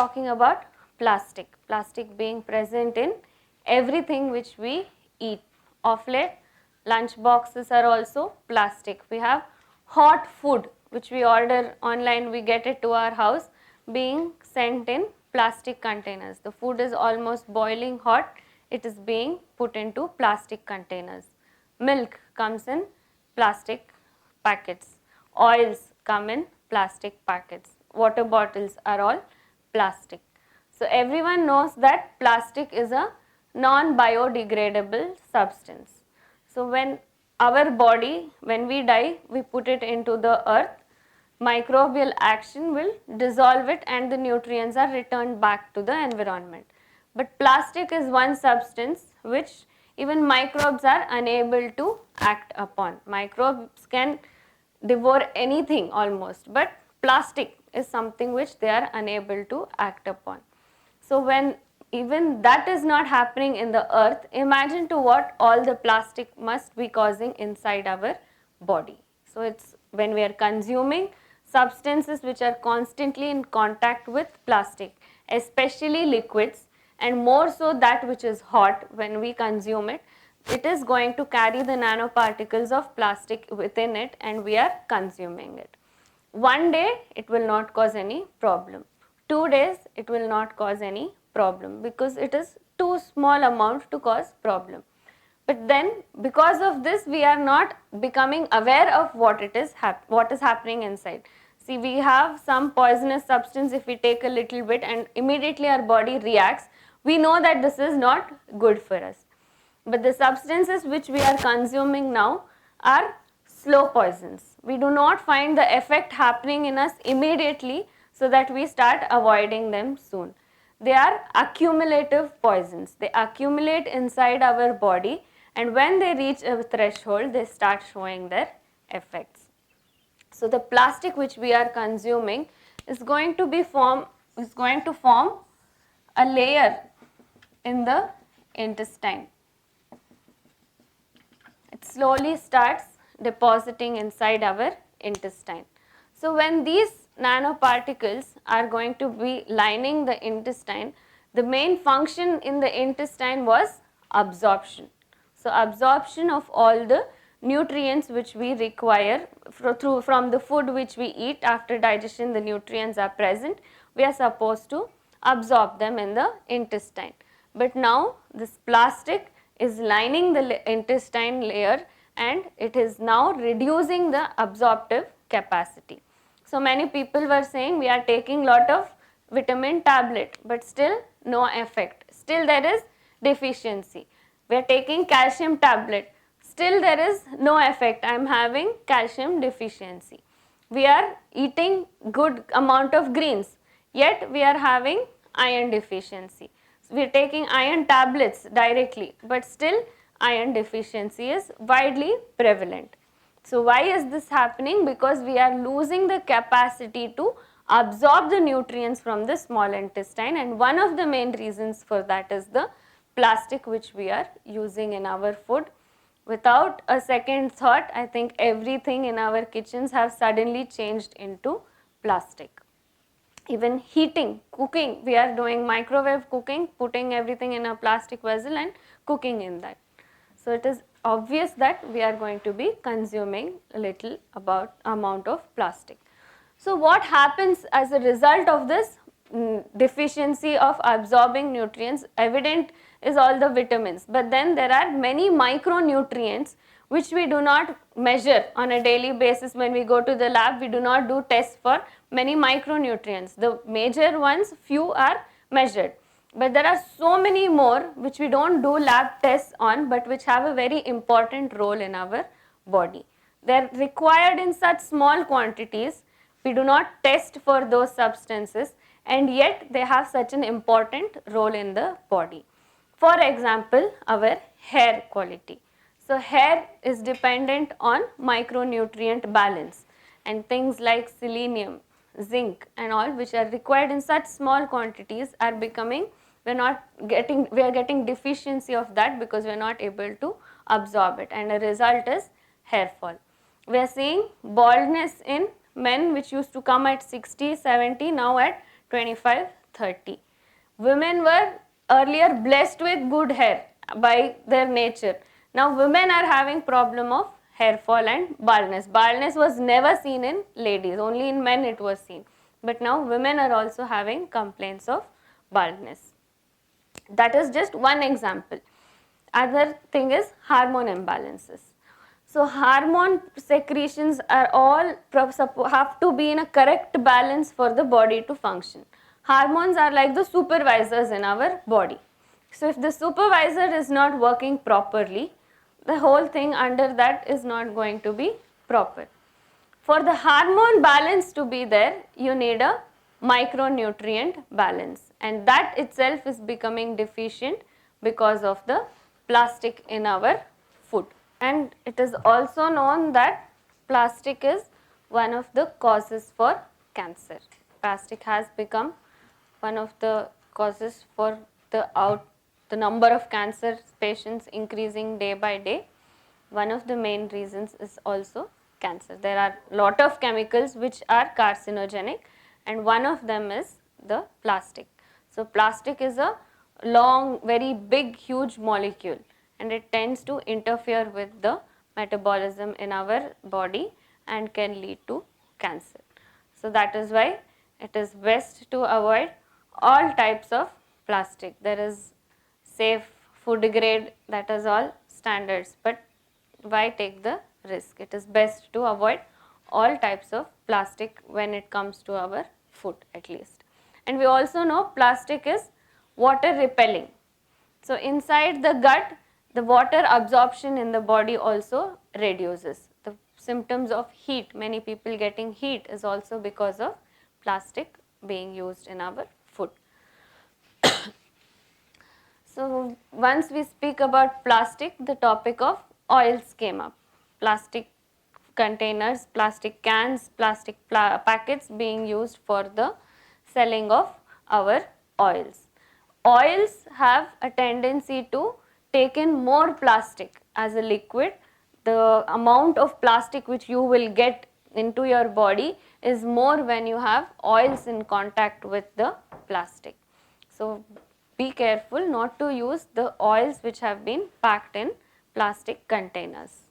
talking about plastic. Plastic being present in everything which we eat. Of late, lunch boxes are also plastic. We have hot food which we order online, we get it to our house being sent in plastic containers. The food is almost boiling hot, it is being put into plastic containers. Milk comes in plastic packets. Oils come in plastic packets. Water bottles are all plastic. So everyone knows that plastic is a non-biodegradable substance. So when our body, when we die, we put it into the earth, microbial action will dissolve it and the nutrients are returned back to the environment. But plastic is one substance which even microbes are unable to act upon. Microbes can devour anything almost, but plastic is something which they are unable to act upon. So when even that is not happening in the earth, imagine to what all the plastic must be causing inside our body. So it's when we are consuming substances which are constantly in contact with plastic, especially liquids, and more so that which is hot when we consume it, it is going to carry the nanoparticles of plastic within it and we are consuming it. One day it will not cause any problem. 2 days it will not cause any problem because it is too small amount to cause problem. But then because of this we are not becoming aware of what is happening inside. See, we have some poisonous substance, if we take a little bit and immediately our body reacts, we know that this is not good for us. But the substances which we are consuming now are slow poisons. We do not find the effect happening in us immediately, so that we start avoiding them soon. They are accumulative poisons. They accumulate inside our body and when they reach a threshold, they start showing their effects. So the plastic which we are consuming is going to form a layer in the intestine. It slowly starts depositing inside our intestine. So when these nanoparticles are going to be lining the intestine, the main function in the intestine was absorption. So absorption of all the nutrients which we require from the food which we eat. After digestion, the nutrients are present, we are supposed to absorb them in the intestine. But now this plastic is lining the intestine layer and it is now reducing the absorptive capacity. So many people were saying we are taking lot of vitamin tablet but still no effect, still there is deficiency. We are taking calcium tablet, still there is no effect, I am having calcium deficiency. We are eating good amount of greens, yet we are having iron deficiency. So we are taking iron tablets directly, but still iron deficiency is widely prevalent. So why is this happening? Because we are losing the capacity to absorb the nutrients from the small intestine, and one of the main reasons for that is the plastic which we are using in our food. Without a second thought, I think everything in our kitchens have suddenly changed into plastic. Even heating, cooking, we are doing microwave cooking, putting everything in a plastic vessel and cooking in that. So it is obvious that we are going to be consuming a little amount of plastic. So what happens as a result of this deficiency of absorbing nutrients? Evident is all the vitamins, but then there are many micronutrients which we do not measure on a daily basis. When we go to the lab, we do not do tests for many micronutrients. The major ones, few are measured. But there are so many more which we don't do lab tests on, but which have a very important role in our body. They are required in such small quantities. We do not test for those substances, and yet they have such an important role in the body. For example, our hair quality. So hair is dependent on micronutrient balance, and things like selenium, zinc and all which are required in such small quantities are becoming, we are getting deficiency of that because we are not able to absorb it, and the result is hair fall. We are seeing baldness in men which used to come at 60, 70, now at 25, 30. Women were earlier blessed with good hair by their nature. Now women are having problem of hair fall and baldness. Baldness was never seen in ladies, only in men it was seen. But now women are also having complaints of baldness. That is just one example. Other thing is hormone imbalances. So hormone secretions are all have to be in a correct balance for the body to function. Hormones are like the supervisors in our body. So if the supervisor is not working properly, the whole thing under that is not going to be proper. For the hormone balance to be there, you need a micronutrient balance, and that itself is becoming deficient because of the plastic in our food. And it is also known that plastic is one of the causes for cancer. Plastic has become one of the causes for the number of cancer patients increasing day by day. One of the main reasons is also cancer. There are lot of chemicals which are carcinogenic, and one of them is the plastic. So plastic is a long, very big, huge molecule, and it tends to interfere with the metabolism in our body and can lead to cancer. So that is why it is best to avoid all types of plastic. There is safe food grade, that is all standards, but why take the risk? It is best to avoid all types of plastic when it comes to our food at least. And we also know plastic is water repelling. So inside the gut, the water absorption in the body also reduces. The symptoms of heat, many people getting heat, is also because of plastic being used in our food. So once we speak about plastic, the topic of oils came up. Plastic containers, plastic cans, plastic packets being used for the selling of our oils. Oils have a tendency to take in more plastic as a liquid. The amount of plastic which you will get into your body is more when you have oils in contact with the plastic. So be careful not to use the oils which have been packed in plastic containers.